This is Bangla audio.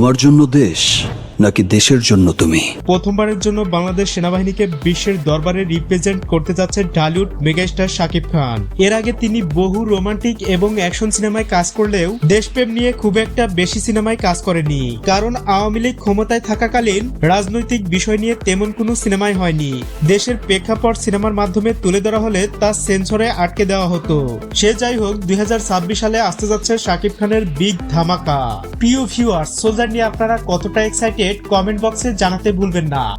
তোমার জন্য দেশ নাকি দেশের জন্য তুমি? প্রথমবারের জন্য বাংলাদেশ সেনাবাহিনীকে বিশ্বের দরবারে রিপ্রেজেন্ট করতে যাচ্ছে ঢালিউড মেগাস্টার শাকিব খান। এর আগে তিনি বহু রোমান্টিক এবং অ্যাকশন সিনেমায় কাজ করলেও দেশপ্রেম নিয়ে খুব একটা বেশি সিনেমায় কাজ করেনি, কারণ আওয়ামী লীগ ক্ষমতায় থাকাকালীন রাজনৈতিক বিষয় নিয়ে তেমন কোনো সিনেমাই হয়নি। দেশের প্রেক্ষাপট সিনেমার মাধ্যমে তুলে ধরা হলে তা সেন্সরে আটকে দেওয়া হতো। সে যাই হোক, 2026 সালে আসতে যাচ্ছে শাকিব খানের বিগ ধামাকা। প্রিয় ভিউয়ার্স, সোলজার নিয়ে আপনারা কতটা এক্সাইটেড কমেন্ট বক্সে জানাতে ভুলবেন না।